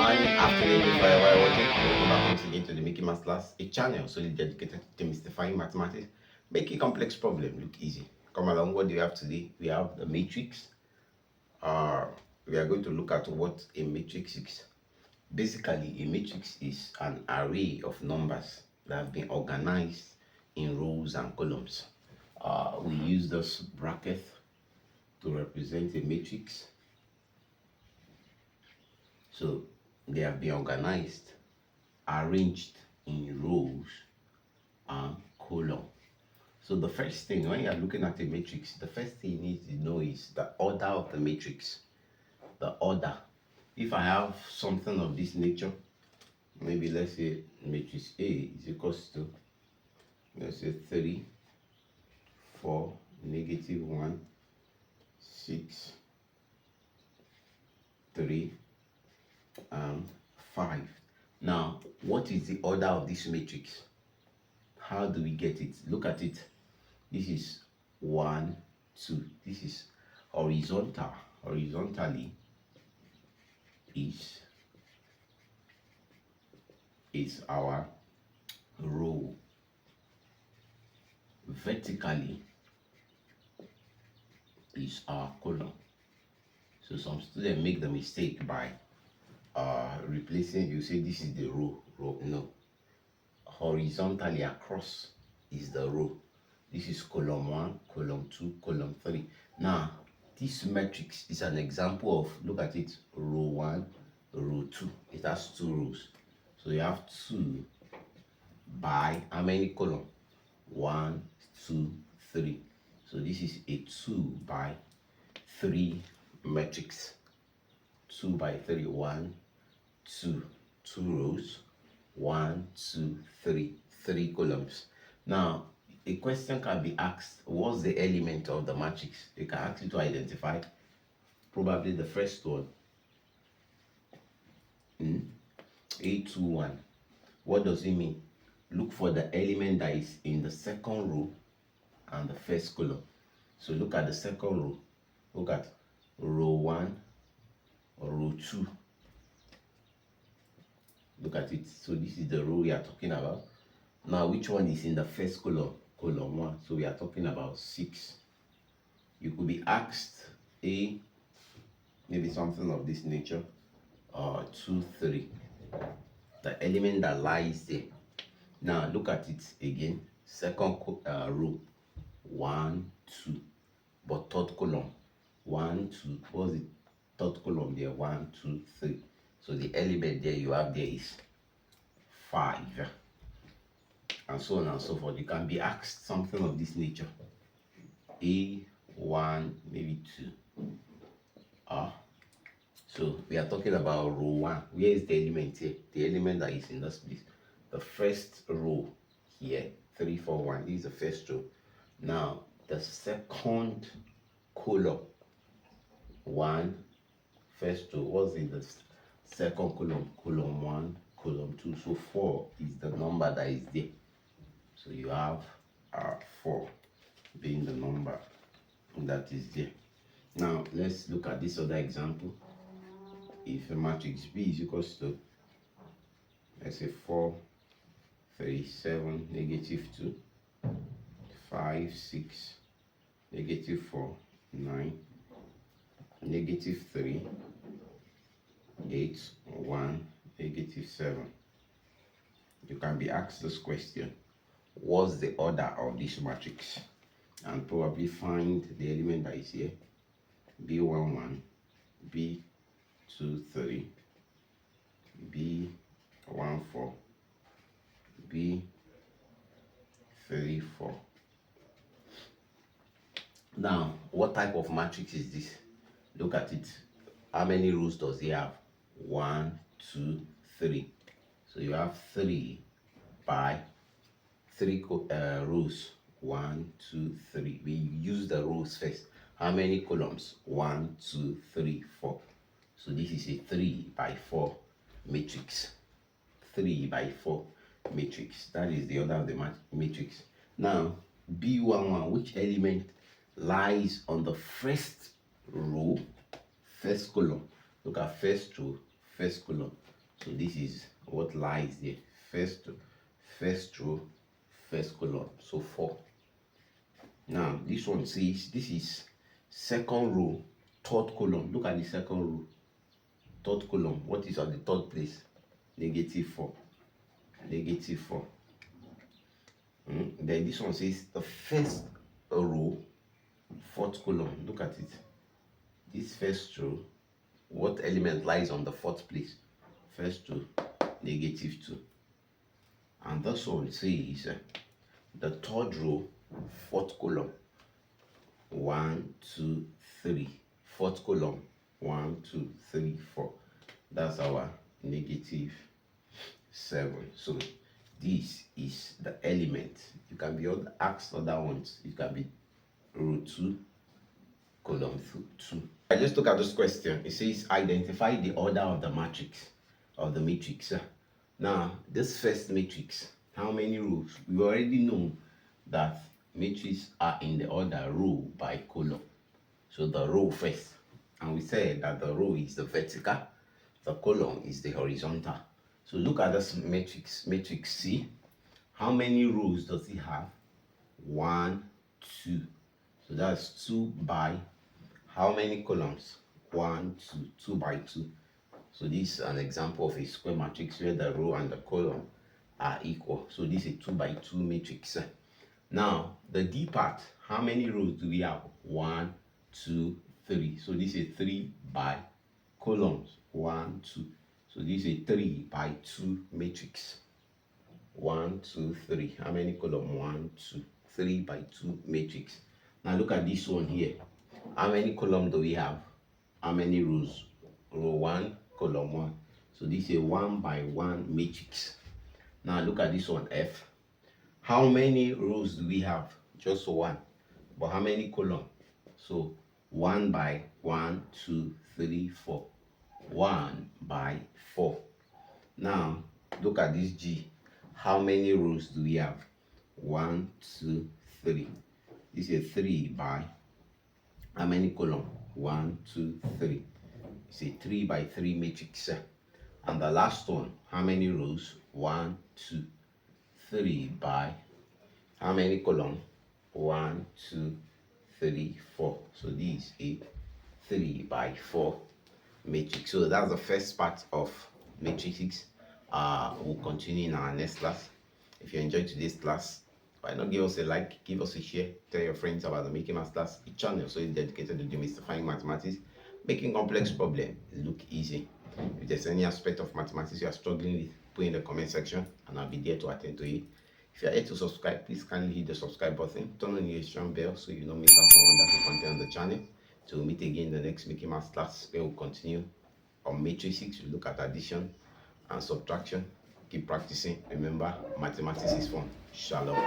Fine afternoon, if I were watching. Welcome back once again to the Mickey Math Class, a channel solely dedicated to demystifying mathematics, making complex problems look easy. Come along, what do we have today? We have the matrix. We are going to look at what a matrix is. Basically, a matrix is an array of numbers that have been organized in rows and columns. We use this bracket to represent a matrix. So they have been organized, arranged in rows and column. So the first thing, when you are looking at a matrix, the first thing you need to know is the order of the matrix. The order. If I have something of this nature, maybe let's say matrix A is equals to, let's say 3, 4, -1, 6, 3, and 5. Now, what is the order of this matrix? How do we get it? Look at it. This is 1, 2. This is horizontal. Horizontally is our row. Vertically is our column. So some students make the mistake by replacing, you say this is the row. No, horizontally across is the row. This is column 1, column 2, column 3. Now this matrix is an example of, look at it, row 1, row 2. It has 2 rows, so you have 2 by how many column? 1, 2, 3. So this is a 2 by 3 matrix. 2 by 3, 1, 2, 2 rows, 1, 2, 3, 3 columns. Now a question can be asked, what's the element of the matrix? They can ask you to identify probably the first one, A21. What does it mean? Look for the element that is in the second row and the first column. So look at the second row. Look at row 1 or row 2. Look at it. So this is the row we are talking about. Now which one is in the first column? Column 1. So we are talking about 6. You could be asked maybe something of this nature, 2, 3. The element that lies there. Now look at it again. Second row, 1, 2. But third column, 1, 2. What's the third column there? 1, 2, 3. So the element there you have there is 5. And so on and so forth. You can be asked something of this nature. A1, maybe 2. So we are talking about row 1. Where is the element here? The element that is in this place. The first row here, 3, 4, 1. This is the first row. Now the second column, 1, first row. What's in the second column? Column 1, column 2. So 4 is the number that is there. So you have 4 being the number that is there. Now let's look at this other example. If a matrix B is equals to, let's say 4, 37, -2, 5, 6, -4, 9, -3, 8, 1, -7. You can be asked this question, what's the order of this matrix? And probably find the element that is here. B11, B23, B14, B34. Now, what type of matrix is this? Look at it. How many rows does it have? 1, 2, 3. So you have 3 by 3 rows. 1, 2, 3. We use the rows first. How many columns? 1, 2, 3, 4. So this is a 3 by 4 matrix. 3 by 4 matrix. That is the order of the matrix. Now B11, which element lies on the first row, first column? Look at first row, first column. So this is what lies there. First row, first column. So 4. Now this one says this is second row, third column. Look at the second row, third column. What is at the third place? -4. -4. Then this one says the first row, fourth column. Look at it. This first row, what element lies on the fourth place? First row, -2. And this one says the third row, fourth column, 1, 2, 3. Fourth column, 1, 2, 3, 4. That's our -7. So this is the element. You can be asked other ones. It can be row 2, column 2. Let's look at this question. It says identify the order of the matrix. Now this first matrix, how many rows? We already know that matrices are in the order row by column. So the row first, and we said that the row is the vertical, the column is the horizontal. So look at this matrix C. How many rows does it have? 1, 2. So that's 2 by how many columns? 1, 2, 2 by 2. So this is an example of a square matrix where the row and the column are equal. So this is a 2 by 2 matrix. Now the D part, how many rows do we have? 1, 2, 3. So this is 3 by columns. 1, 2. So this is a 3 by 2 matrix. 1, 2, 3. How many columns? 1, 2, 3 by 2 matrix. Now look at this one here. How many columns do we have? How many rows? Row 1, column 1. So this is a 1 by 1 matrix. Now look at this one, F. How many rows do we have? Just 1. But how many columns? So 1 by 1, 2, 3, 4. 1 by 4. Now look at this G. How many rows do we have? 1, 2, 3. This is 3 by how many columns? 1, 2, 3. It's a 3 by 3 matrix. And the last one, how many rows? 1, 2, 3 by how many columns? 1, 2, 3, 4. So this is a 3 by 4 matrix. So that's the first part of matrices. We'll continue in our next class. If you enjoyed today's class, why not give us a like, give us a share, tell your friends about the Making Masters channel. So it's dedicated to demystifying mathematics, making complex problems look easy. If there's any aspect of mathematics you are struggling with, put in the comment section and I'll be there to attend to it. If you are yet to subscribe, please kindly hit the subscribe button, turn on the notification bell so you don't miss out on wonderful content on the channel. So we'll meet again in the next Making Maths class where we'll continue on matrices. We'll look at addition and subtraction. Keep practicing. Remember, mathematics is fun. Shalom.